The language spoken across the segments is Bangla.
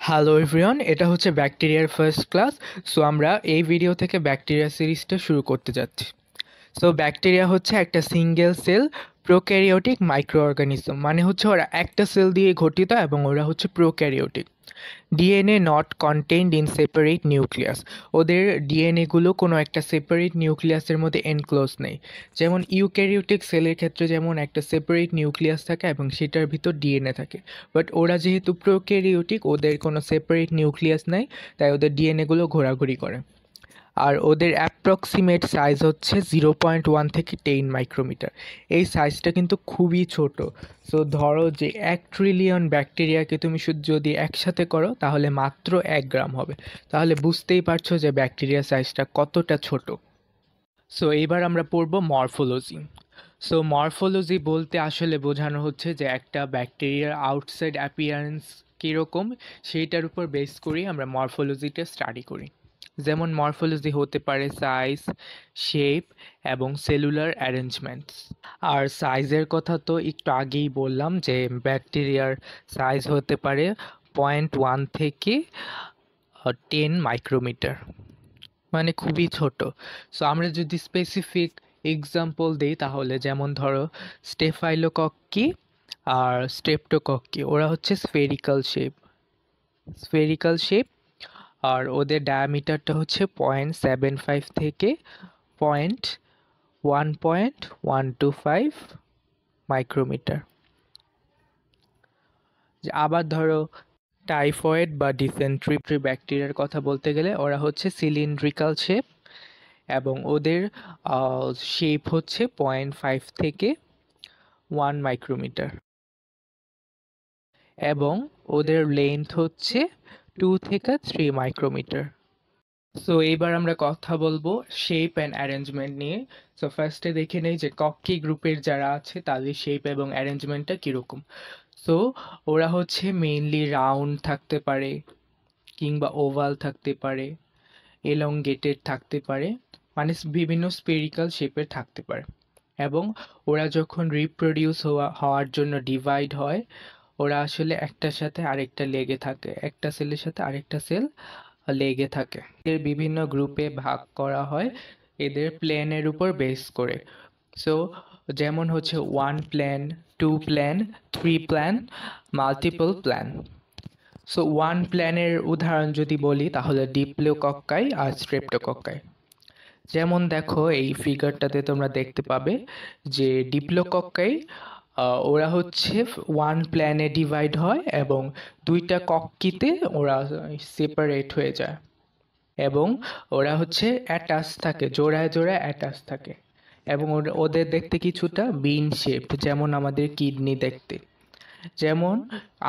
হ্যালো এভরিওয়ান, এটা হচ্ছে ব্যাকটেরিয়ার ফার্স্ট ক্লাস। সো আমরা এই ভিডিও থেকে ব্যাকটেরিয়া সিরিজটা শুরু করতে যাচ্ছি। সো ব্যাকটেরিয়া হচ্ছে একটা single cell prokaryotic micro organism, মানে হচ্ছে ওরা একটা সেল দিয়ে গঠিত এবং ওরা হচ্ছে prokaryotic. DNA not contained in separate nucleus. ওদের ডিএনএগুলো কোনো একটা সেপারেট নিউক্লিয়াসের মধ্যে এনক্লোজ নেই। যেমন ইউক্যারিওটিক সেলের ক্ষেত্রে যেমন একটা সেপারেট নিউক্লিয়াস থাকে এবং সেটার ভিতর ডিএনএ থাকে, বাট ওরা যেহেতু প্রোক্যারিওটিক, ওদের কোনো সেপারেট নিউক্লিয়াস নাই, তাই ওদের ডিএনএগুলো ঘোরাঘুরি করে। আর ওদের অ্যাপ্রক্সিমেট সাইজ হচ্ছে 0.1 থেকে 10 মাইক্রোমিটার। এই সাইজটা কিন্তু খুবই ছোট। সো ধরো যে 1 ট্রিলিয়ন ব্যাকটেরিয়াকে তুমি শুধু যদি একসাথে করো তাহলে মাত্র 1 গ্রাম হবে। তাহলে বুঝতেই পারছো যে ব্যাকটেরিয়া সাইজটা কতটা ছোট। সো এইবার আমরা পড়ব মরফোলজি। সো মরফোলজি বলতে আসলে বোঝানো হচ্ছে যে একটা ব্যাকটেরিয়ার আউটসাইড অ্যাপিয়ারেন্স কীরকম, সেইটার উপর বেস করেই আমরা মরফোলজিটা স্টাডি করি। যেমন মরফোলজি হতে পারে সাইজ, শেপ এবং সেলুলার অ্যারেঞ্জমেন্টস। আর সাইজের কথা তো একটু আগেই বললাম যে ব্যাকটেরিয়ার সাইজ হতে পারে 0.1 থেকে 10 মাইক্রোমিটার, মানে খুবই ছোট। সো আমরা যদি স্পেসিফিক এক্সাম্পল দিই তাহলে যেমন ধরো স্টেফাইলোকক্কি আর স্ট্রেপ্টোকক্কি, ওরা হচ্ছে স্ফেরিক্যাল শেপ। আর ওদের ডায়ামিটারটা হচ্ছে 0.75 থেকে 1.125 মাইক্রোমিটার। আবার ধরো টাইফয়েড বা ডিসেন্ট্রি ব্যাকটেরিয়ার কথা বলতে গেলে ওরা হচ্ছে সিলিন্ড্রিক্যাল শেপ এবং ওদের শেপ হচ্ছে 0.5 থেকে 1 মাইক্রোমিটার এবং ওদের লেন্থ হচ্ছে 2 থেকে 3 মাইক্রোমিটার। সো এইবার আমরা কথা বলবো শেপ অ্যান্ড অ্যারেঞ্জমেন্ট নিয়ে। সো ফার্স্টে দেখে নেই যে কক্কি গ্রুপের যারা আছে তাদের শেপ এবং অ্যারেঞ্জমেন্টটা কীরকম। সো ওরা হচ্ছে মেইনলি রাউন্ড থাকতে পারে, কিংবা ওভাল থাকতে পারে, এলংগেটেড থাকতে পারে, মানে বিভিন্ন স্পেরিক্যাল শেপের থাকতে পারে। এবং ওরা যখন রিপ্রোডিউস হওয়ার জন্য ডিভাইড হয়, ওরা আসলে একটার সাথে আরেকটা লেগে থাকে, একটা সেলের সাথে আরেকটা সেল লেগে থাকে। এর বিভিন্ন গ্রুপে ভাগ করা হয় এদের প্ল্যানের উপর বেস করে। সো যেমন হচ্ছে 1 plan, 2 plan, 3 plan, multiple plan. So 1 প্ল্যানের উদাহরণ যদি বলি তাহলে ডিপ্লোকক্কাই আর স্ট্রেপ্টোকক্কাই। যেমন দেখো এই ফিগারটাতে তোমরা দেখতে পাবে যে ডিপ্লোকক্কাই ওরা হচ্ছে 1 প্ল্যানে ডিভাইড হয় এবং 2টা কক্কিতে ওরা সেপারেট হয়ে যায় এবং ওরা হচ্ছে অ্যাটাচ থাকে, জোড়ায় জোড়ায় অ্যাটাচ থাকে এবং ওদের দেখতে কিছুটা বিন শেপ, যেমন আমাদের কিডনি দেখতে। যেমন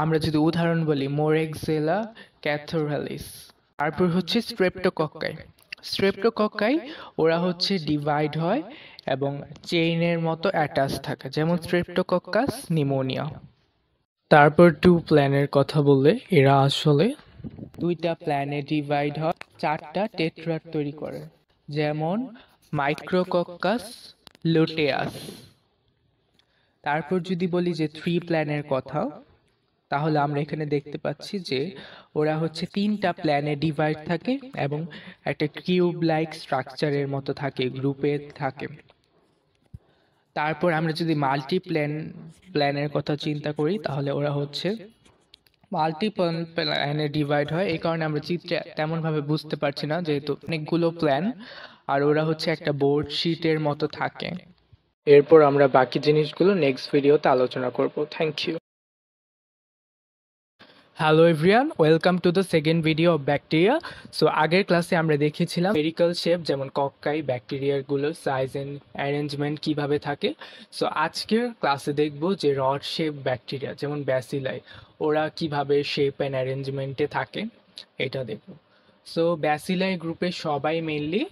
আমরা যদি উদাহরণ বলি মোরেক্সেলা ক্যাথোরালিস। তারপর হচ্ছে স্ট্রেপ্টোকক্কাই ওরা হচ্ছে ডিভাইড হয় এবং চেইনের মতো অ্যাটাচ থাকে, যেমন স্ট্রেপ্টোকক্কাস নিউমোনিয়া। তারপর 2 প্ল্যানের কথা বললে এরা আসলে 2টা প্ল্যানে ডিভাইড হয়, 4টা টেট্রাড তৈরি করে, যেমন মাইক্রোকক্কাস লুটেয়াস। তারপর যদি বলি যে 3 প্ল্যানের কথা, তাহলে আমরা এখানে দেখতে পাচ্ছি যে ওরা হচ্ছে 3টা প্ল্যানে ডিভাইড থাকে এবং একটা কিউব লাইক স্ট্রাকচারের মতো থাকে, গ্রুপে থাকে। তারপর আমরা যদি প্ল্যানের কথা চিন্তা করি তাহলে ওরা হচ্ছে মাল্টিপল প্ল্যানে ডিভাইড হয়। এই কারণে আমরা চিত্রে তেমন ভাবে বুঝতে পারছি না, যেহেতু অনেকগুলো প্ল্যান আর ওরা হচ্ছে একটা বোর্ড শিটের মতো থাকে। এরপর আমরা বাকি জিনিসগুলো নেক্সট ভিডিওতে আলোচনা করব। Thank you. Hello everyone, welcome to the second video of bacteria. So আগের ক্লাসে আমরা দেখেছিলাম স্ফেরিক্যাল শেপ যেমন কক্কাই, ব্যাকটেরিয়াগুলোর সাইজ অ্যান্ড অ্যারেঞ্জমেন্ট কিভাবে থাকে। সো আজকের ক্লাসে দেখব যে রড শেপ ব্যাকটেরিয়া যেমন ব্যাসিলাই, ওরা কিভাবে শেপ অ্যান্ড অ্যারেঞ্জমেন্টে থাকে এটা দেখব। সো ব্যাসিলাই গ্রুপের সবাই মেনলি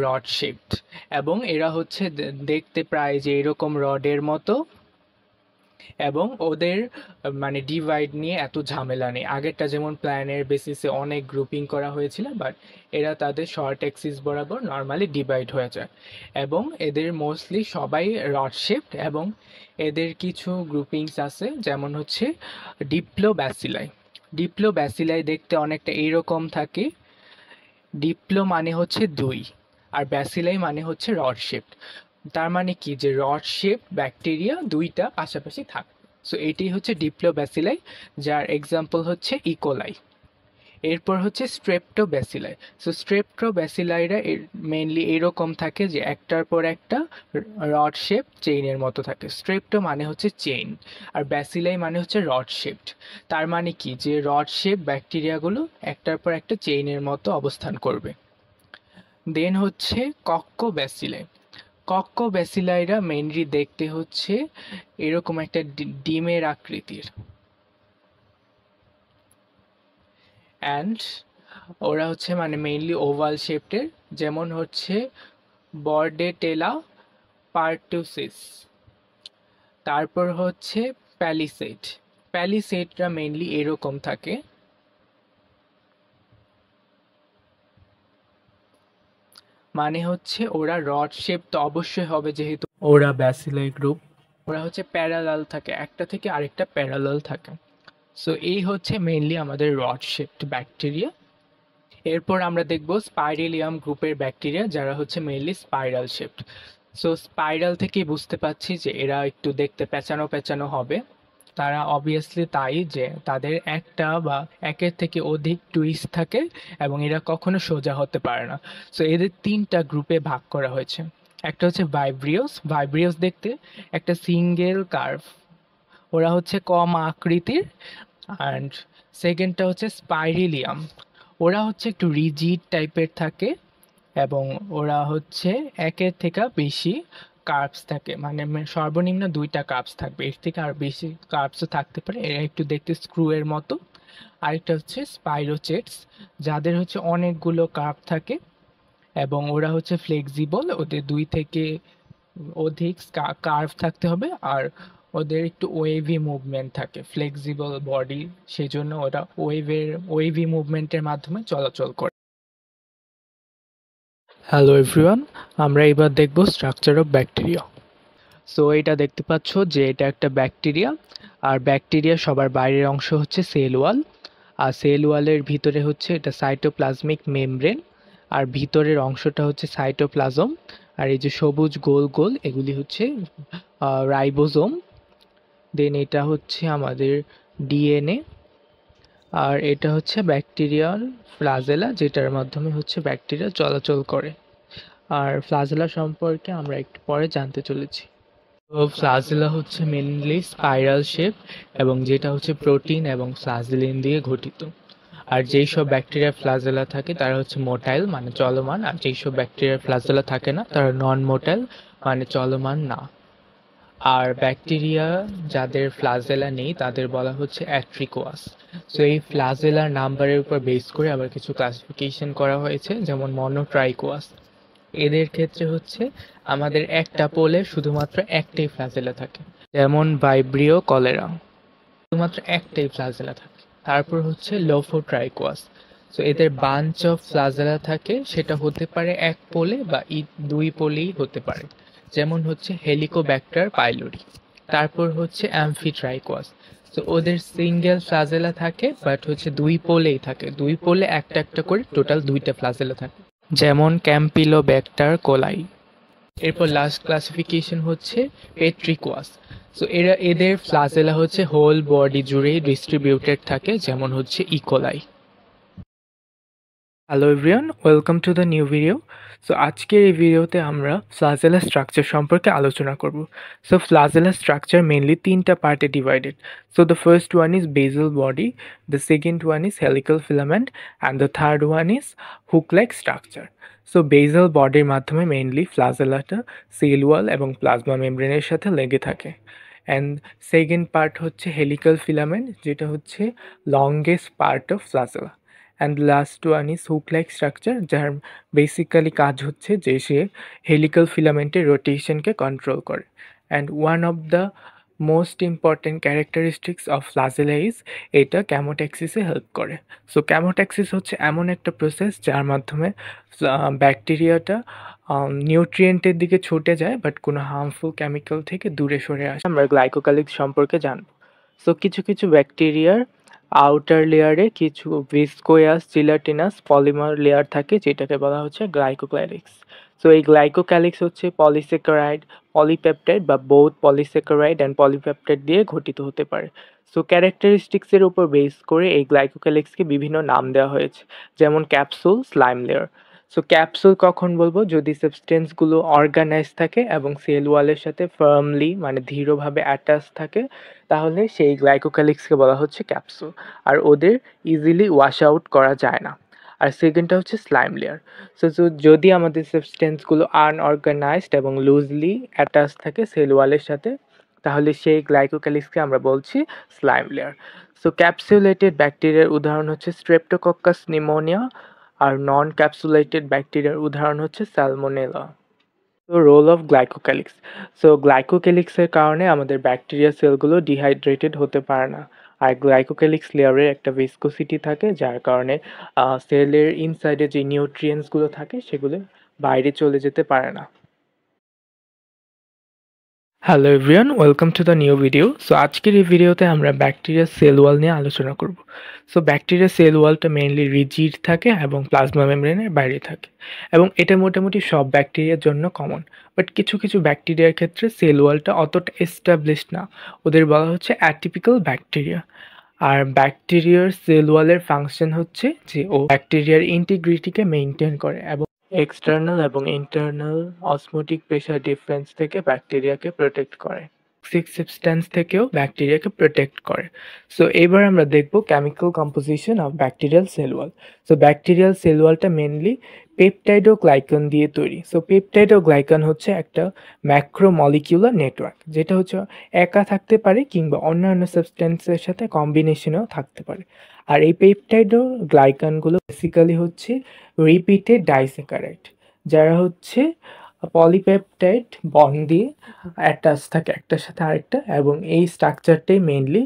রড শেপড এবং এরা হচ্ছে দেখতে প্রায় যে এরকম রডের মতো এবং ওদের মানে ডিভাইড নিয়ে এত ঝামেলা নেই। আগেরটা যেমন প্ল্যানের বেসিসে অনেক গ্রুপিং করা হয়েছিল, বাট এরা তাদের শর্ট অ্যাক্সিস বরাবর নর্মালি ডিভাইড হয়ে যায় এবং এদের মোস্টলি সবাই রড শেপড এবং এদের কিছু গ্রুপিংস আছে, যেমন হচ্ছে ডিপ্লোব্যাসিলাই। ডিপ্লোব্যাসিলাই দেখতে অনেকটা এইরকম থাকে। ডিপ্লো মানে হচ্ছে 2 আর ব্যাসিলাই মানে হচ্ছে রড শেপ। তার মানে কি যে রড শেপ ব্যাকটেরিয়া 2টা পাশাপাশি থাকে। সো এটাই হচ্ছে ডিপ্লোব্যাসিলাই, যার এক্সাম্পল হচ্ছে ইকোলাই। এরপর হচ্ছে স্ট্রেপ্টোব্যাসিলাই। সো স্ট্রেপ্টোব্যাসিলাইরা মেইনলি এরকম থাকে যে একটার পর একটা রড শেপ চেইনের মতো থাকে। স্ট্রেপ্টো মানে হচ্ছে চেইন, আর ব্যাসিলাই মানে হচ্ছে রড শেপড। তার মানে কি যে রড শেপ ব্যাকটেরিয়াগুলো একটার পর একটা চেইনের মতো অবস্থান করবে। দেন হচ্ছে কক্কোব্যাসিলাই। কক্কোব্যাসিলাইরা মেইনলি দেখতে হচ্ছে এরকম একটা ডিমের আকৃতির, অ্যান্ড ওরা হচ্ছে মানে মেইনলি ওভাল শেপটের, যেমন হচ্ছে বর্ডেটেলা পার্টুসিস। তারপর হচ্ছে প্যালিসেড। প্যালিসেডরা মেইনলি এরকম থাকে, মানে হচ্ছে ওরা রড শেপ তো অবশ্যই হবে যেহেতু ওরা ব্যাসিলাই গ্রুপ। ওরা হচ্ছে প্যারালাল থাকে, একটা থেকে আরেকটা প্যারালাল থাকে। সো এই হচ্ছে মেইনলি আমাদের রড শেপড ব্যাকটেরিয়া। এরপর আমরা দেখব স্পাইরেলিয়াম গ্রুপের ব্যাকটেরিয়া, যারা হচ্ছে mainly spiral shaped. So spiral থেকেই বুঝতে পাচ্ছি যে এরা একটু দেখতে পেঁচানো পেঁচানো হবে। তারা অবভিয়াসলি তাই যে তাদের একটা বা একের থেকে অধিক টুইস্ট থাকে এবং এরা কখনো সোজা হতে পারে না। সো এদের 3টা গ্রুপে ভাগ করা হয়েছে। একটা হচ্ছে ভাইব্রিওস। ভাইব্রিওস দেখতে একটা সিঙ্গেল কার্ভ, ওরা হচ্ছে কম আকৃতির। অ্যান্ড সেকেন্ডটা হচ্ছে স্পাইরিলিয়াম। ওরা হচ্ছে একটু রিজিড টাইপের থাকে এবং ওরা হচ্ছে একের থেকে বেশি কার্বস থাকে, মানে সর্বনিম্ন 2টা কার্বস থাকবে, এর থেকে আর বেশি কার্বসও থাকতে পারে। এরা একটু দেখতে স্ক্রু এর মতো। আরেকটা হচ্ছে স্পাইরোচেটস, যাদের হচ্ছে অনেকগুলো কার্ব থাকে এবং ওরা হচ্ছে ফ্লেক্সিবল। ওদের 2 থেকে অধিক কার্ভ থাকতে হবে, আর ওদের একটু ওয়েভি মুভমেন্ট থাকে, ফ্লেক্সিবল বডি, সেই জন্য ওরা ওয়েভি মুভমেন্টের মাধ্যমে চলাচল করে। হ্যালো এভরিওয়ান, আমরা এবার দেখব স্ট্রাকচার অফ ব্যাকটেরিয়া। সো এটা দেখতে পাচ্ছ যে এটা একটা ব্যাকটেরিয়া, আর ব্যাকটেরিয়া সবার বাইরের অংশ হচ্ছে সেল ওয়াল, আর সেল ওয়ালের ভিতরে হচ্ছে এটা সাইটোপ্লাজমিক মেমব্রেন, আর ভিতরের অংশটা হচ্ছে সাইটোপ্লাজম। আর এই যে সবুজ গোল গোল এগুলি হচ্ছে রাইবোজোম। দেন এটা হচ্ছে আমাদের ডিএনএ, আর এটা হচ্ছে ব্যাকটেরিয়ার ফ্লাজেলা, যেটার মাধ্যমে হচ্ছে ব্যাকটেরিয়া চলাচল করে। আর ফ্লাজেলা সম্পর্কে আমরা একটু পরে জানতে চলেছি। তো ফ্লাজেলা হচ্ছে মেনলি স্পাইরাল শেপ এবং যেটা হচ্ছে প্রোটিন এবং ফ্লাজেলিন দিয়ে গঠিত। আর যেই সব ব্যাকটেরিয়া ফ্লাজেলা থাকে তারা হচ্ছে মোটাইল মানে চলমান, আর যেই সব ব্যাকটেরিয়া ফ্লাজেলা থাকে না তারা নন মোটাইল মানে চলমান না। আর ব্যাকটেরিয়া যাদের ফ্লাজেলা নেই তাদের বলা হচ্ছে অ্যাট্রিকোয়াস। সো এই ফ্লাজেলার নাম্বারের উপর বেস করে আবার কিছু ক্লাসিফিকেশন করা হয়েছে, যেমন মনোট্রাইকোয়াস। এদের ক্ষেত্রে হচ্ছে আমাদের একটা পোলে শুধুমাত্র একটাই ফ্লাজেলা থাকে, যেমন ভাইব্রিও কলেরা, শুধুমাত্র একটাই ফ্লাজেলা থাকে। তারপর হচ্ছে লোফোট্রাইকোয়াস। সো এদের বাঞ্চ অফ ফ্লাজেলা থাকে, সেটা হতে পারে এক পোলে বা 2 পোলেই হতে পারে, যেমন হচ্ছে হেলিকোব্যাক্টার পাইলোরি। তারপর হচ্ছে অ্যামফিট্রাইকোয়াস। তো ওদের সিঙ্গেল ফ্লাজেলা থাকে বাট হচ্ছে 2 পোলেই থাকে, 2 পোলে একটা একটা করে টোটাল 2টা ফ্লাজেলা থাকে, যেমন ক্যাম্পিলোব্যাক্টার কোলাই। এরপর লাস্ট ক্লাসিফিকেশন হচ্ছে পেট্রিকোয়াস। সো এদের ফ্লাজেলা হচ্ছে হোল বডি জুড়েই ডিস্ট্রিবিউটেড থাকে, যেমন হচ্ছে E. coli. Hello everyone, welcome to the new video. So আজকের এই ভিডিওতে আমরা ফ্লাজেলা স্ট্রাকচার সম্পর্কে আলোচনা করব। সো ফ্লাজেলা স্ট্রাকচার মেইনলি 3টা পার্টে divided. So the first one is basal body, the second one is helical filament, and the third one is hook like structure. So basal বডির মাধ্যমে মেইনলি ফ্লাজেলাটা সেল ওয়াল এবং প্লাজমা মেমব্রেনের সাথে লেগে থাকে। অ্যান্ড সেকেন্ড পার্ট হচ্ছে হেলিক্যাল ফিলামেন্ট, যেটা হচ্ছে longest part of flagella. And last one is hook like structure, যার বেসিক্যালি কাজ হচ্ছে যে সে হেলিক্যাল ফিলামেন্টের রোটেশনকে কন্ট্রোল করে। And one of the most important characteristics of flagella is এটা ক্যামোট্যাক্সিসে হেল্প করে। সো ক্যামোট্যাক্সিস হচ্ছে এমন একটা প্রসেস যার মাধ্যমে ব্যাকটেরিয়াটা নিউট্রিয়েন্টের দিকে ছুটে যায় বাট কোনো হার্মফুল কেমিক্যাল থেকে দূরে সরে আসে। আমরা গ্লাইকোকালিক্স সম্পর্কে জানব। সো কিছু কিছু ব্যাকটেরিয়ার আউটার লেয়ারে কিছু ভিসকোয়াস জিলাটিনাস পলিমার লেয়ার থাকে যেটাকে বলা হচ্ছে গ্লাইকোক্যালিক্স। সো এই গ্লাইকোক্যালিক্স হচ্ছে পলিস্যাকারাইড, পলিপেপটাইড বা বোথ পলিস্যাকারাইড অ্যান্ড পলিপেপটাইড দিয়ে গঠিত হতে পারে। সো ক্যারেক্টারিস্টিক্সের উপর বেস করে এই গ্লাইকোক্যালিক্সকে বিভিন্ন নাম দেওয়া হয়েছে, যেমন capsule, slime layer. So capsule কখন বলবো? যদি সাবস্টেন্সগুলো অর্গানাইজ থাকে এবং সেল ওয়ালের সাথে ফার্মলি মানে দৃঢ়ভাবে অ্যাটাচ থাকে, তাহলে সেই গ্লাইকোক্যালিক্সকে বলা হচ্ছে ক্যাপসুল। আর ওদের ইজিলি ওয়াশ আউট করা যায় না। আর সেকেন্ডটা হচ্ছে স্লাইম লেয়ার। সো যদি আমাদের সাবস্টেন্সগুলো আনঅর্গানাইজড এবং লুজলি অ্যাটাচ থাকে সেল ওয়ালের সাথে, তাহলে সেই গ্লাইকোক্যালিক্সকে আমরা বলছি স্লাইম লেয়ার। সো ক্যাপসুলেটেড ব্যাকটেরিয়ার উদাহরণ হচ্ছে স্ট্রেপ্টোকক্কাস নিউমোনিয়া, আর নন ক্যাপসুলেটেড ব্যাকটেরিয়ার উদাহরণ হচ্ছে স্যালমোনেলা। তো রোল অফ গ্লাইকোক্যালিক্স। সো গ্লাইকোক্যালিক্সের কারণে আমাদের ব্যাকটেরিয়া সেলগুলো ডিহাইড্রেটেড হতে পারে না। আর গ্লাইকোক্যালিক্স লেয়ারের একটা ভিসকোসিটি থাকে, যার কারণে সেলের ইনসাইডে যে নিউট্রিয়েন্টসগুলো থাকে সেগুলো বাইরে চলে যেতে পারে না। Hello everyone, welcome to the new video. So আজকের এই ভিডিওতে আমরা ব্যাকটেরিয়া সেল ওয়াল নিয়ে আলোচনা করব। সো ব্যাকটেরিয়া সেল ওয়ালটা মেইনলি রিজিড থাকে এবং প্লাজমা মেমব্রেনের বাইরে থাকে, এবং এটা মোটামুটি সব ব্যাকটেরিয়ার জন্য কমন। বাট কিছু কিছু ব্যাকটেরিয়ার ক্ষেত্রে সেল ওয়ালটা অতটা এস্টাবলিশড না, ওদের বলা হচ্ছে অ্যাটিপিক্যাল ব্যাকটেরিয়া। আর ব্যাকটেরিয়ার সেল ওয়ালের ফাংশন হচ্ছে যে ও ব্যাকটেরিয়ার ইন্টিগ্রিটিকে মেনটেন করে এবং এক্সটার্নাল এবং ইন্টারনাল অসমোটিক প্রেশার ডিফারেন্স থেকে ব্যাকটেরিয়াকে প্রোটেক্ট করে, টক্সিক সাবস্ট্যান্স থেকেও ব্যাকটেরিয়াকে প্রোটেক্ট করে। সো এবার আমরা দেখব chemical composition of bacterial cell wall. So bacterial cell ওয়ালটা মেনলি পেপটাইড ও গ্লাইকান দিয়ে তৈরি। সো পেপটাইড ও গ্লাইকান হচ্ছে একটা ম্যাক্রোমলিকিউলার নেটওয়ার্ক, যেটা হচ্ছে একা থাকতে পারে কিংবা অন্যান্য সাবস্ট্যান্সের সাথে কম্বিনেশনেও থাকতে পারে। আর এই পেপটাইড ও গ্লাইকানগুলো বেসিক্যালি হচ্ছে রিপিটেড ডাইস্যাকারাইড, যারা হচ্ছে পলিপেপটাইড বন্ড দিয়ে অ্যাটাচ থাকে একটার সাথে আরেকটা, এবং এই স্ট্রাকচারটাই মেইনলি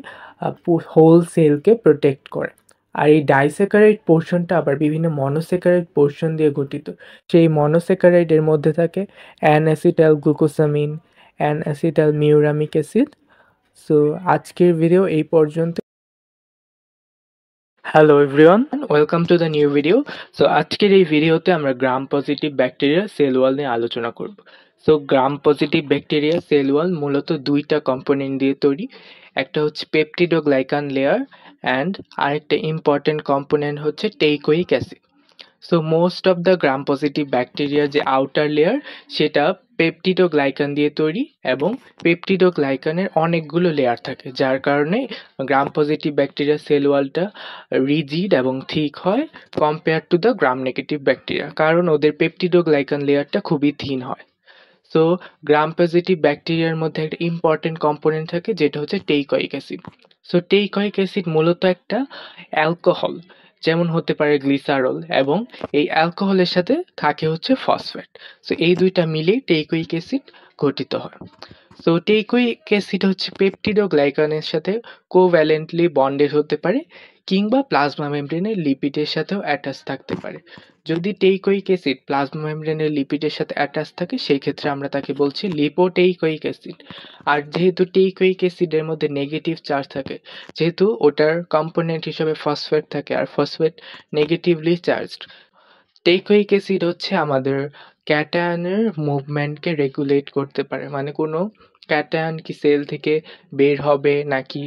হোল সেলকে প্রোটেক্ট করে। আর এই ডাইস্যাকারাইড পোর্শনটা আবার বিভিন্ন মনোস্যাকারাইড পোর্শন দিয়ে গঠিত। সেই মনোস্যাকারাইডের মধ্যে থাকে N acetyl glucosamine, N acetyl muramic acid. So আজকের ভিডিও এই পর্যন্ত। Hello everyone, welcome to the new video. So আজকের এই ভিডিওতে আমরা Gram positive bacteria cell wall নিয়ে আলোচনা করব। So Gram positive bacteria cell wall মূলত দুইটা কম্পোনেন্ট দিয়ে তৈরি। একটা হচ্ছে পেপটিডোগ্লাইকান লেয়ার অ্যান্ড আরেকটা ইম্পর্টেন্ট কম্পোনেন্ট হচ্ছে teichoic acid. So most of the Gram positive ব্যাকটেরিয়ার যে আউটার লেয়ার সেটা পেপটিডোগ্লাইকান দিয়ে তৈরি, এবং পেপটিডোগ্লাইকানের অনেকগুলো লেয়ার থাকে, যার কারণে গ্রাম পজিটিভ ব্যাকটেরিয়া সেল ওয়ালটা রিজিড এবং থিক হয় compare to the Gram negative bacteria, কারণ ওদের পেপটিডোগ্লাইকান লেয়ারটা খুবই থিন হয়। সো গ্রাম পজিটিভ ব্যাকটেরিয়ার মধ্যে একটা ইম্পর্টেন্ট কম্পোনেন্ট থাকে যেটা হচ্ছে টেইকোইক অ্যাসিড। সো টেইকোইক অ্যাসিড মূলত একটা অ্যালকোহল, যেমন হতে পারে গ্লিসারল, এবং এই অ্যালকোহলের সাথে থাকে হচ্ছে ফসফেট। সো এই দুইটা মিলে টেইকোইক অ্যাসিড গঠিত হয়। সো টেইকোইক অ্যাসিড হচ্ছে পেপটিডোগ্লাইকানের সাথে কোভ্যালেন্টলি বন্ডেড হতে পারে, কিংবা প্লাজমা মেমব্রেনের লিপিডের সাথেও অ্যাটাচ থাকতে পারে। যদি টেইকোইক অ্যাসিড প্লাজমা মেমব্রেনের লিপিডের সাথে অ্যাটাচ থাকে, সেই ক্ষেত্রে আমরা তাকে বলছি লিপোটেইকোইক অ্যাসিড। আর যেহেতু টেইকোইক অ্যাসিডের মধ্যে নেগেটিভ চার্জ থাকে, যেহেতু ওটার কম্পোনেন্ট হিসেবে ফসফেট থাকে, আর ফসফেট নেগেটিভলি চার্জড, টেইকোইক অ্যাসিড হচ্ছে আমাদের ক্যাটায়নের মুভমেন্টকে রেগুলেট করতে পারে। মানে কোনো ক্যাটায়ন কি সেল থেকে বের হবে নাকি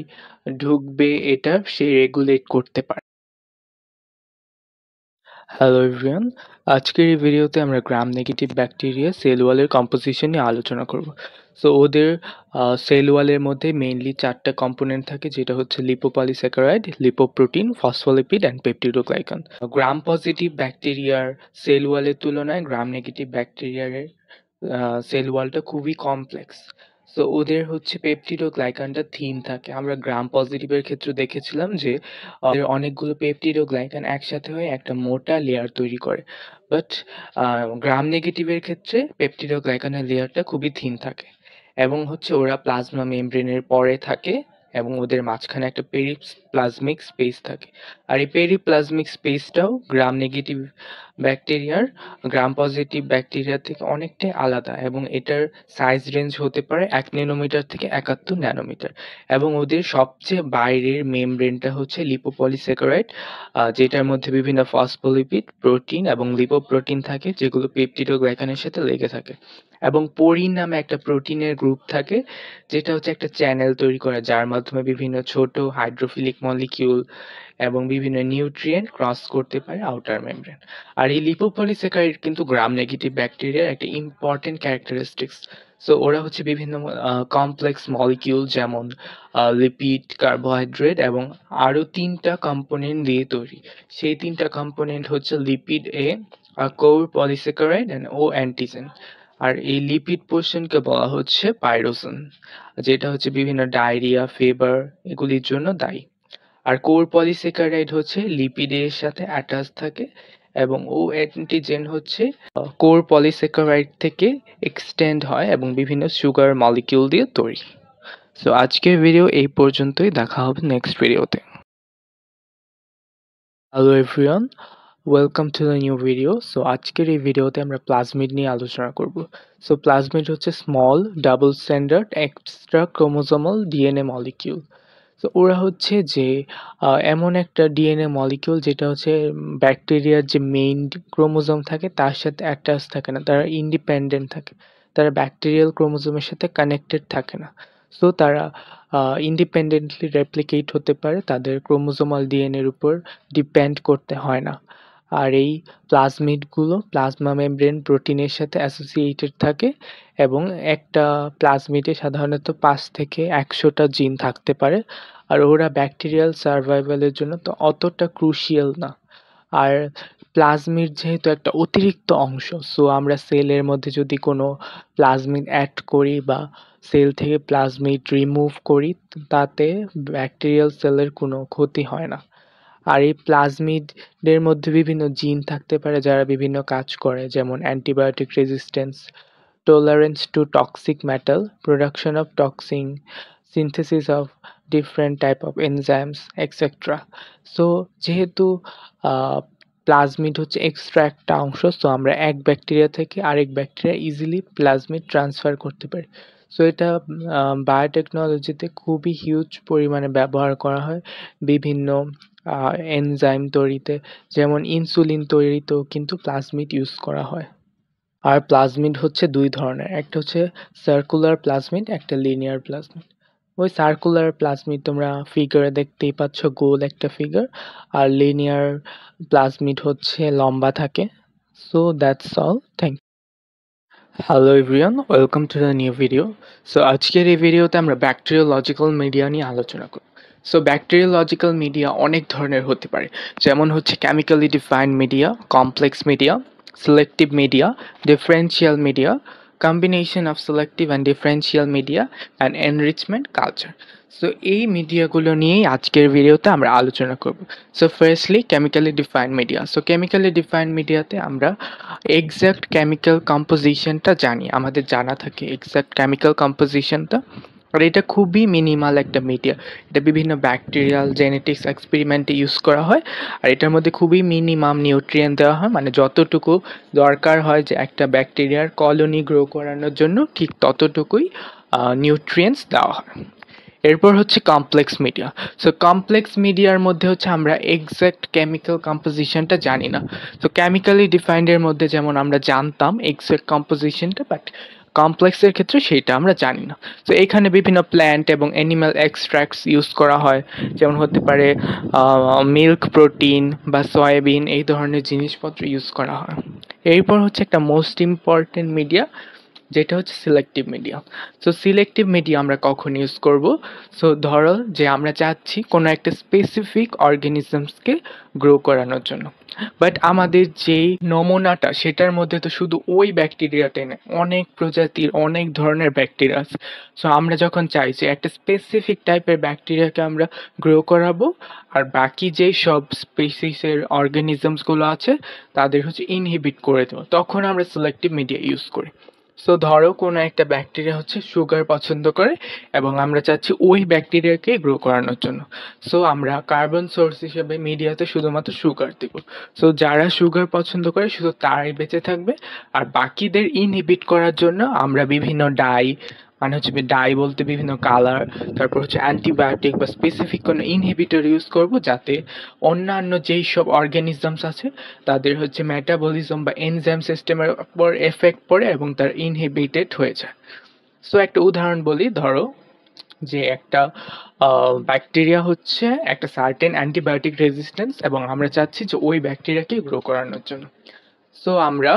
ঢুকবে, এটা সে রেগুলেট করতে পারে। হ্যালো এভরিওয়ান, আজকের এই ভিডিওতে আমরা গ্রাম নেগেটিভ ব্যাকটেরিয়া সেল ওয়ালের কম্পোজিশন নিয়ে আলোচনা করব। সো ওদের সেল ওয়ালের মধ্যে মেইনলি চারটা কম্পোনেন্ট থাকে, যেটা হচ্ছে lipopolysaccharide, lipoprotein, phospholipid and peptidoglycan. Gram positive ব্যাকটেরিয়ার সেল ওয়ালের তুলনায় গ্রাম নেগেটিভ ব্যাকটেরিয়ার সেল ওয়ালটা খুবই কমপ্লেক্স। সো ওদের হচ্ছে পেপটিডোগ্লাইকানটা থিন থাকে। আমরা গ্রাম পজিটিভের ক্ষেত্রে দেখেছিলাম যে ওদের অনেকগুলো পেপটিডোগ্লাইকান একসাথে হয়ে একটা মোটা লেয়ার তৈরি করে। বাট গ্রাম নেগেটিভের ক্ষেত্রে পেপটিডোগ্লাইকানের লেয়ারটা খুবই থিন থাকে, এবং হচ্ছে ওরা প্লাজমা মেমব্রেনের পরে থাকে এবং ওদের মাঝখানে একটা পেরিপ্লাজমিক স্পেস থাকে। আর এই পেরিপ্লাজমিক স্পেসটাও গ্রাম নেগেটিভ ব্যাকটেরিয়ার গ্রাম পজিটিভ ব্যাকটেরিয়া থেকে অনেকটাই আলাদা, এবং এটার সাইজ রেঞ্জ হতে পারে 1 ন্যানোমিটার থেকে 71 ন্যানোমিটার। এবং ওদের সবচেয়ে বাইরের মেমব্রেনটা হচ্ছে লিপোপলিস্যাকারাইড, যেটার মধ্যে বিভিন্ন ফসফোলিপিড, প্রোটিন এবং লিপোপ্রোটিন থাকে, যেগুলো পেপটিড ও গ্লাইকানের সাথে লেগে থাকে। এবং পোরিন নামে একটা প্রোটিনের গ্রুপ থাকে, যেটা হচ্ছে একটা চ্যানেল তৈরি করে, যার মাধ্যমে বিভিন্ন ছোট হাইড্রোফিলিক মলিকিউল এবং বিভিন্ন নিউট্রিয়েন্ট ক্রস করতে পারে আউটার মেমব্রেন। আর এই লিপোপলিস্যাকারাইড কিন্তু গ্রাম নেগেটিভ ব্যাকটেরিয়ার একটা ইম্পর্টেন্ট ক্যারেক্টারিস্টিক্স। সো ওরা হচ্ছে বিভিন্ন কমপ্লেক্স মলিকিউল, যেমন লিপিড, কার্বোহাইড্রেট এবং আরও 3টা কম্পোনেন্ট দিয়ে তৈরি। সেই 3টা কম্পোনেন্ট হচ্ছে lipid A, core polysaccharide and O antigen. আর এই লিপিড পোর্শনকে বলা হচ্ছে পাইরোসিন, যেটা হচ্ছে বিভিন্ন ডায়রিয়া, ফিভার এগুলির জন্য দায়ী। আর কোর পলিস্যাকারাইড হচ্ছে লিপিডের সাথে অ্যাটাচ থাকে, এবং ও অ্যান্টিজেন হচ্ছে কোর পলিস্যাকারাইড থেকে এক্সটেন্ড হয় এবং বিভিন্ন সুগার মলিকিউল দিয়ে তৈরি। সো আজকের ভিডিও এই পর্যন্তই, দেখা হবে নেক্সট ভিডিওতে। Hello everyone, welcome to the new video. So আজকের এই ভিডিওতে আমরা প্লাজমিড নিয়ে আলোচনা করব। সো প্লাজমিড হচ্ছে small double standard extra chromosomal DNA molecule. তো ওরা হচ্ছে যে এমন একটা ডিএনএ মলিকিউল যেটা হচ্ছে ব্যাকটেরিয়ার যে মেইন ক্রোমোজোম থাকে তার সাথে অ্যাটাচ থাকে না, তারা ইন্ডিপেন্ডেন্ট থাকে, তারা ব্যাকটেরিয়াল ক্রোমোজোমের সাথে কানেক্টেড থাকে না। সো তারা ইন্ডিপেন্ডেন্টলি রেপ্লিকেট হতে পারে, তাদের ক্রোমোজোমাল ডিএনএর উপর ডিপেন্ড করতে হয় না। আর এই প্লাজমিডগুলো প্লাজমা মেমব্রেন প্রোটিনের সাথে অ্যাসোসিয়েটেড থাকে, এবং একটা প্লাজমিডে সাধারণত 5 থেকে 100টা জিন থাকতে পারে। আর ওরা ব্যাকটেরিয়াল সার্ভাইভালের জন্য তো অতটা ক্রুশিয়াল না। আর প্লাজমিড যেহেতু একটা অতিরিক্ত অংশ, সো আমরা সেলের মধ্যে যদি কোনো প্লাজমিড অ্যাড করি বা সেল থেকে প্লাজমিড রিমুভ করি, তাতে ব্যাকটেরিয়াল সেলের কোনো ক্ষতি হয় না। আর এই প্লাজমিডের মধ্যে বিভিন্ন জিন থাকতে পারে যারা বিভিন্ন কাজ করে, যেমন antibiotic resistance, tolerance to toxic metal, production of toxin, synthesis of different type of enzymes, etc. So যেহেতু প্লাজমিড হচ্ছে এক্সট্রা একটা অংশ, সো আমরা এক ব্যাকটেরিয়া থেকে আরেক ব্যাকটেরিয়া ইজিলি প্লাজমিড ট্রান্সফার করতে পারি। সো এটা বায়োটেকনোলজিতে খুবই হিউজ পরিমাণে ব্যবহার করা হয় বিভিন্ন এনজাইম তৈরিতে, যেমন ইনসুলিন তৈরিতেও কিন্তু প্লাজমিড ইউজ করা হয়। আর প্লাজমিড হচ্ছে 2 ধরনের, একটা হচ্ছে সার্কুলার প্লাজমিড, একটা লিনিয়ার প্লাজমিড। ওই সার্কুলার প্লাজমিড তোমরা ফিগারে দেখতেই পাচ্ছ, গোল একটা ফিগার। আর লিনিয়ার প্লাজমিড হচ্ছে লম্বা থাকে। So that's all, thank you. Hello everyone, welcome to the new video. So আজকের এই ভিডিওতে আমরা ব্যাকটেরিওলজিক্যাল মিডিয়া নিয়ে আলোচনা করব। সো ব্যাকটেরিওলজিক্যাল মিডিয়া অনেক ধরনের হতে পারে, যেমন হচ্ছে chemically defined media, complex media, selective media, differential media, combination of selective and differential media and enrichment culture. So এই মিডিয়াগুলো নিয়েই আজকের ভিডিওতে আমরা আলোচনা করব। So firstly chemically defined media. So chemically defined মিডিয়াতে আমরা এক্সাক্ট কেমিক্যাল কম্পোজিশনটা জানি, আমাদের জানা থাকে এক্সাক্ট কেমিক্যাল কম্পোজিশনটা। আর এটা খুবই মিনিমাল একটা মিডিয়া, এটা বিভিন্ন ব্যাকটেরিয়াল জেনেটিক্স এক্সপেরিমেন্টে ইউজ করা হয়। আর এটার মধ্যে খুবই মিনিমাম নিউট্রিয়েন্ট দেওয়া হয়, মানে যতটুকু দরকার হয় যে একটা ব্যাকটেরিয়ার কলোনি গ্রো করানোর জন্য, ঠিক ততটুকুই নিউট্রিয়েন্টস দেওয়া হয়। এরপর হচ্ছে কমপ্লেক্স মিডিয়া। সো কমপ্লেক্স মিডিয়ার মধ্যে হচ্ছে আমরা এক্স্যাক্ট কেমিক্যাল কম্পোজিশনটা জানি না। তো কেমিক্যালি ডিফাইন্ডের মধ্যে যেমন আমরা জানতাম এক্স্যাক্ট কম্পোজিশনটা, বাট কমপ্লেক্সের ক্ষেত্রে সেটা আমরা জানি না। তো এখানে বিভিন্ন প্ল্যান্ট এবং অ্যানিম্যাল এক্সট্র্যাক্টস ইউজ করা হয়, যেমন হতে পারে মিল্ক প্রোটিন বা সয়াবিন, এই ধরনের জিনিসপত্র ইউজ করা হয়। এরপর হচ্ছে একটা মোস্ট ইম্পর্টেন্ট মিডিয়া, যেটা হচ্ছে selective media. So selective media আমরা কখন ইউজ করব? সো ধরো যে আমরা চাচ্ছি কোনো একটা স্পেসিফিক অর্গানিজমসকে গ্রো করানোর জন্য, বাট আমাদের যেই নমুনাটা সেটার মধ্যে তো শুধু ওই ব্যাকটেরিয়াটাই নেই, অনেক প্রজাতির অনেক ধরনের ব্যাকটেরিয়া আছে। সো আমরা যখন চাই যে একটা স্পেসিফিক টাইপের ব্যাকটেরিয়াকে আমরা গ্রো করাবো, আর বাকি যেই সব স্পেসিসের অর্গানিজমসগুলো আছে তাদের হচ্ছে ইনহিবিট করে দেবো, তখন আমরা সিলেক্টিভ মিডিয়া ইউজ করি। সো ধরো কোনো একটা ব্যাকটেরিয়া হচ্ছে সুগার পছন্দ করে এবং আমরা চাচ্ছি ওই ব্যাকটেরিয়াকে গ্রো করানোর জন্য। সো আমরা কার্বন সোর্স হিসেবে মিডিয়াতে শুধুমাত্র সুগার দেব। সো যারা সুগার পছন্দ করে শুধু তারাই বেঁচে থাকবে, আর বাকিদের ইনহিবিট করার জন্য আমরা বিভিন্ন ডাই, মানে হচ্ছে ডাই বলতে বিভিন্ন কালার, তারপর হচ্ছে অ্যান্টিবায়োটিক বা স্পেসিফিক কোনো ইনহিবিটর ইউজ করব, যাতে অন্যান্য যেই সব অর্গানিজমস আছে তাদের হচ্ছে মেটাবলিজম বা এনজাইম সিস্টেমের উপর এফেক্ট পড়ে এবং তার ইনহিবিটেড হয়ে যায়। সো একটা উদাহরণ বলি, ধরো যে একটা ব্যাকটেরিয়া হচ্ছে একটা সার্টেন অ্যান্টিবায়োটিক রেজিস্ট্যান্স এবং আমরা চাচ্ছি যে ওই ব্যাকটেরিয়াকে গ্রো করানোর জন্য। সো আমরা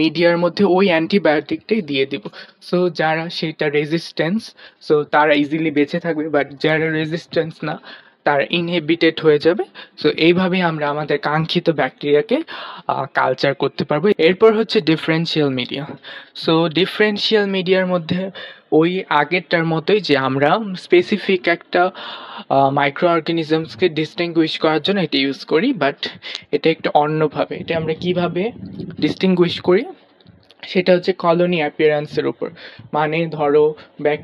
মিডিয়ার মধ্যে ওই অ্যান্টিবায়োটিকটাই দিয়ে দিব। সো যারা সেটা রেজিস্ট্যান্স, সো তারা ইজিলি বেঁচে থাকবে, বাট যারা রেজিস্ট্যান্স না তারা ইনহিবিটেড হয়ে যাবে। সো এইভাবেই আমরা আমাদের কাঙ্ক্ষিত ব্যাকটেরিয়াকে কালচার করতে পারবো। এরপর হচ্ছে ডিফারেন্সিয়াল মিডিয়া। সো ডিফারেন্সিয়াল মিডিয়ার মধ্যে ওই আগেরটার মতোই যে আমরা স্পেসিফিক একটা মাইক্রো অর্গানিজমসকে ডিস্টিংগুইশ করার জন্য এটা ইউজ করি, বাট এটা একটু অন্যভাবে। এটা আমরা কিভাবে ডিস্টিংগুইশ করি সেটা হচ্ছে কলোনি অ্যাপিয়ারেন্সের উপর। মানে ধরো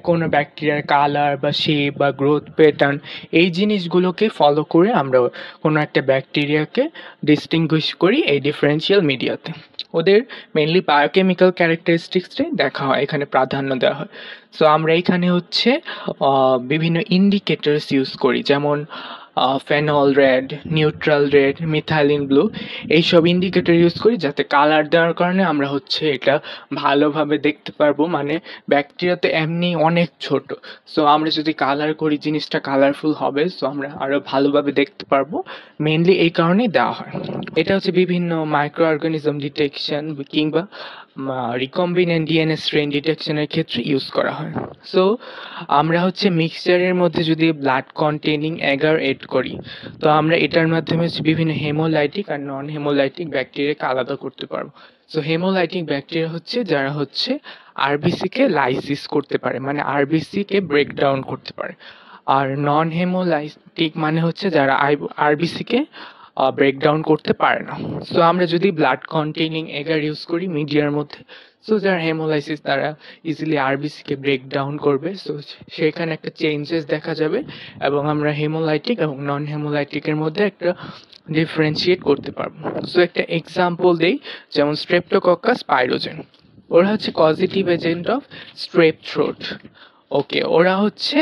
কোনো ব্যাকটেরিয়ার কালার বা শেপ বা গ্রোথ প্যাটার্ন, এই জিনিসগুলোকে ফলো করে আমরা কোনো একটা ব্যাকটেরিয়াকে ডিস্টিংগুইশ করি এই ডিফারেন্সিয়াল মিডিয়াতে। ওদের মেনলি বায়োকেমিক্যাল ক্যারেক্টারিস্টিক্সটাই দেখা হয়, এখানে প্রাধান্য দেওয়া হয়। সো আমরা এখানে হচ্ছে বিভিন্ন ইন্ডিকেটরস ইউজ করি, যেমন phenol red, neutral red, methylene blue, এইসব ইন্ডিকেটর ইউজ করি যাতে কালার দেওয়ার কারণে আমরা হচ্ছে এটা ভালোভাবে দেখতে পারবো। মানে ব্যাকটেরিয়া তো এমনি অনেক ছোট, সো আমরা যদি কালার করি জিনিসটা কালারফুল হবে, সো আমরা আরও ভালোভাবে দেখতে পারবো। মেনলি এই কারণেই দেওয়া হয়। এটা হচ্ছে বিভিন্ন মাইক্রো অর্গানিজম ডিটেকশন কিংবা রিকম্বিনেন্ট ডিএনএ স্ট্রেন ডিটেকশনের ক্ষেত্রে ইউজ করা হয়। সো আমরা হচ্ছে মিক্সচারের মধ্যে যদি ব্লাড কন্টেনিং এগার এড করি, তো আমরা এটার মাধ্যমে বিভিন্ন হেমোলাইটিক আর নন হেমোলাইটিক ব্যাকটেরিয়াকে আলাদা করতে পারবো। সো হেমোলাইটিক ব্যাকটেরিয়া হচ্ছে যারা হচ্ছে আরবিসিকে লাইসিস করতে পারে, মানে আরবিসিকে ব্রেকডাউন করতে পারে। আর নন হেমোলাইটিক মানে হচ্ছে যারা আরবিসিকে ব্রেকডাউন করতে পারে না। সো আমরা যদি ব্লাড কন্টেইনিং এগার ইউজ করি মিডিয়ার মধ্যে, সো যারা হেমোলাইসিস তারা ইজিলি আরবিসিকে ব্রেকডাউন করবে। সো সেখানে একটা চেঞ্জেস দেখা যাবে এবং আমরা হেমোলাইটিক এবং নন হেমোলাইটিকের মধ্যে একটা ডিফারেন্সিয়েট করতে পারবো। সো একটা এক্সাম্পল দেই, যেমন স্ট্রেপ্টোকক্কাস পাইরোজেন, ওরা হচ্ছে causative agent of strep throat. Okay, ওরা হচ্ছে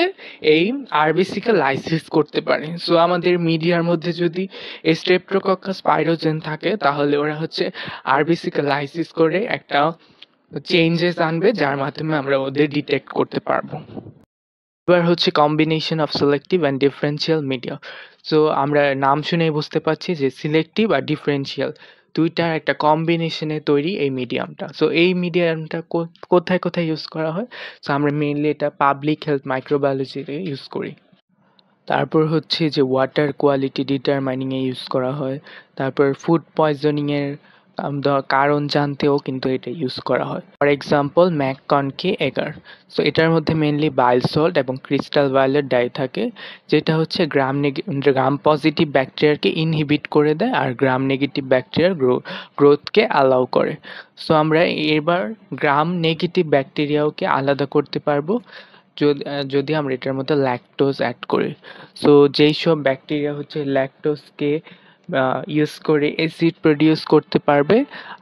এই আরবিসিকে লাইসিস করতে পারে। সো আমাদের মিডিয়ার মধ্যে যদি এই স্ট্রেপ্টোকক্কাস পাইরোজেন থাকে তাহলে ওরা হচ্ছে আরবিসিকে লাইসিস করে একটা চেঞ্জেস আনবে যার মাধ্যমে আমরা ওদের ডিটেক্ট করতে পারবো। এবার হচ্ছে combination of selective and differential media. So আমরা নাম শুনেই বুঝতে পারছি যে সিলেক্টিভ আর ডিফারেন্সিয়াল দুইটার একটা কম্বিনেশনে তৈরি এই মিডিয়ামটা। সো এই মিডিয়ামটা কোথায় কোথায় ইউজ করা হয়? সো আমরা মেইনলি এটা পাবলিক হেলথ মাইক্রোবায়োলজিতে ইউজ করি। তারপর হচ্ছে যে ওয়াটার কোয়ালিটি ডিটারমাইনিংয়ে ইউজ করা হয়। তারপর ফুড পয়জনিংয়ের কারণ জানতেও কিন্তু এটা ইউজ করা হয়। ফর এক্সাম্পল ম্যাককনকি এগার। সো এটার মধ্যে মেনলি বাইল সল্ট এবং ক্রিস্টাল ভায়োলেট ডাই থাকে, যেটা হচ্ছে গ্রাম পজিটিভ ব্যাকটেরিয়াকে ইনহিবিট করে দেয় আর গ্রাম নেগেটিভ ব্যাকটেরিয়ার গ্রোথকে অ্যালাউ করে। সো আমরা এবার গ্রাম নেগেটিভ ব্যাকটেরিয়াওকে আলাদা করতে পারবো যদি আমরা এটার মধ্যে ল্যাকটোজ অ্যাড করি। সো যেই সব ব্যাকটেরিয়া হচ্ছে ল্যাকটোজকে ইউজ করে অ্যাসিড প্রডিউস করতে পারবে,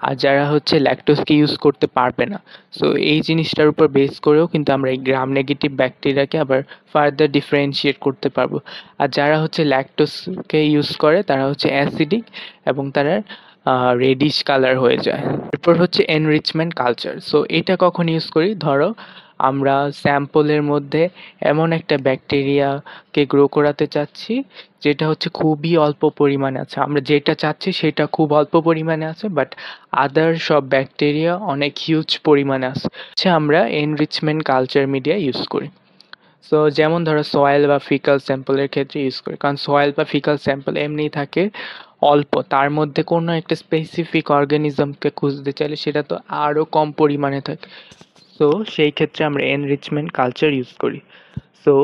আর যারা হচ্ছে ল্যাকটোজকে ইউজ করতে পারবে না, সো এই জিনিসটার উপর বেস করেও কিন্তু আমরা এই গ্রাম নেগেটিভ ব্যাকটেরিয়াকে আবার ফার্দার ডিফারেন্সিয়েট করতে পারবো। আর যারা হচ্ছে ল্যাকটোজকে ইউজ করে তারা হচ্ছে অ্যাসিডিক এবং তারা রেডিশ কালার হয়ে যায়। এরপর হচ্ছে এনরিচমেন্ট কালচার। সো এটা কখন ইউজ করি? ধরো আমরা স্যাম্পলের মধ্যে এমন একটা ব্যাকটেরিয়াকে গ্রো করাতে চাচ্ছি যেটা হচ্ছে খুবই অল্প পরিমাণে আছে। আমরা যেটা চাচ্ছি সেটা খুব অল্প পরিমাণে আছে, বাট আদার সব ব্যাকটেরিয়া অনেক হিউজ পরিমাণে আছে। আমরা এনরিচমেন্ট কালচার মিডিয়া ইউজ করি। সো যেমন ধরো সয়েল বা ফিকাল স্যাম্পলের ক্ষেত্রে ইউজ করি, কারণ সয়েল বা ফিকাল স্যাম্পল এমনিই থাকে অল্প, তার মধ্যে কোনো একটা স্পেসিফিক অর্গানিজমকে খুঁজতে চাইলে সেটা তো আরও কম পরিমাণে থাকে। সো সেই ক্ষেত্রে আমরা এনরিচমেন্ট কালচার ইউজ করি। সো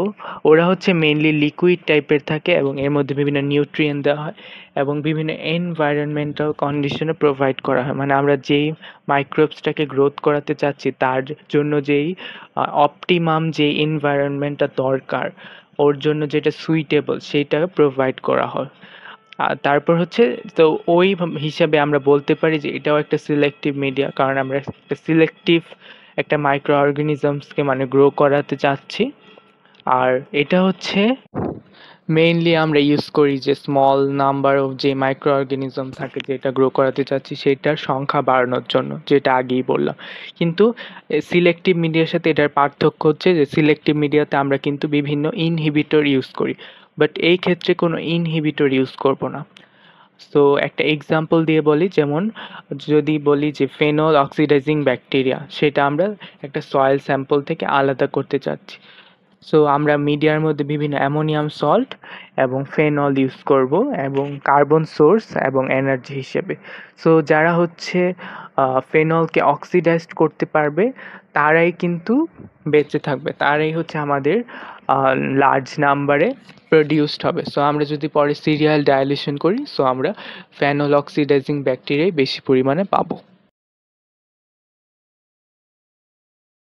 ওরা হচ্ছে মেইনলি লিকুইড টাইপের থাকে এবং এর মধ্যে বিভিন্ন নিউট্রিয়েন্ট দেওয়া হয় এবং বিভিন্ন এনভায়রনমেন্টাল কন্ডিশনে প্রোভাইড করা হয়। মানে আমরা যেই মাইক্রোবসটাকে গ্রোথ করাতে চাচ্ছি তার জন্য যেই অপটিমাম যে এনভায়রনমেন্টটা দরকার, ওর জন্য যেটা সুইটেবল সেইটা প্রোভাইড করা হয়। আর তারপর হচ্ছে, তো ওই হিসাবে আমরা বলতে পারি যে এটাও একটা সিলেক্টিভ মিডিয়া, কারণ আমরা একটা সিলেক্টিভ একটা মাইক্রো অর্গানিজমসকে মানে গ্রো করাতে চাচ্ছি। আর এটা হচ্ছে মেইনলি আমরা ইউজ করি যে স্মল নাম্বার অফ যে মাইক্রো অর্গানিজম থাকে যেটা গ্রো করাতে চাচ্ছি সেটার সংখ্যা বাড়ানোর জন্য, যেটা আগেই বললাম। কিন্তু সিলেক্টিভ মিডিয়ার সাথে এটার পার্থক্য হচ্ছে যে সিলেক্টিভ মিডিয়াতে আমরা কিন্তু বিভিন্ন ইনহিবিটর ইউজ করি, বাট এই ক্ষেত্রে কোনো ইনহিবিটর ইউজ করব না। সো একটা এক্সাম্পল দিয়ে বলি, যেমন যদি বলি যে ফেনল অক্সিডাইজিং ব্যাকটেরিয়া, সেটা আমরা একটা সয়েল স্যাম্পল থেকে আলাদা করতে চাচ্ছি। সো আমরা মিডিয়ার মধ্যে বিভিন্ন অ্যামোনিয়াম সল্ট এবং ফেনল ইউজ করব এবং কার্বন সোর্স এবং এনার্জি হিসেবে। সো যারা হচ্ছে ফেনলকে অক্সিডাইজড করতে পারবে তারাই কিন্তু বেঁচে থাকবে, তারাই হচ্ছে আমাদের লার্জ নাম্বারে প্রডিউসড হবে। সো আমরা যদি পরে সিরিয়াল ডাইলিউশন করি, সো আমরা ফেনল অক্সিডাইজিং ব্যাকটেরিয়াই বেশি পরিমাণে পাবো।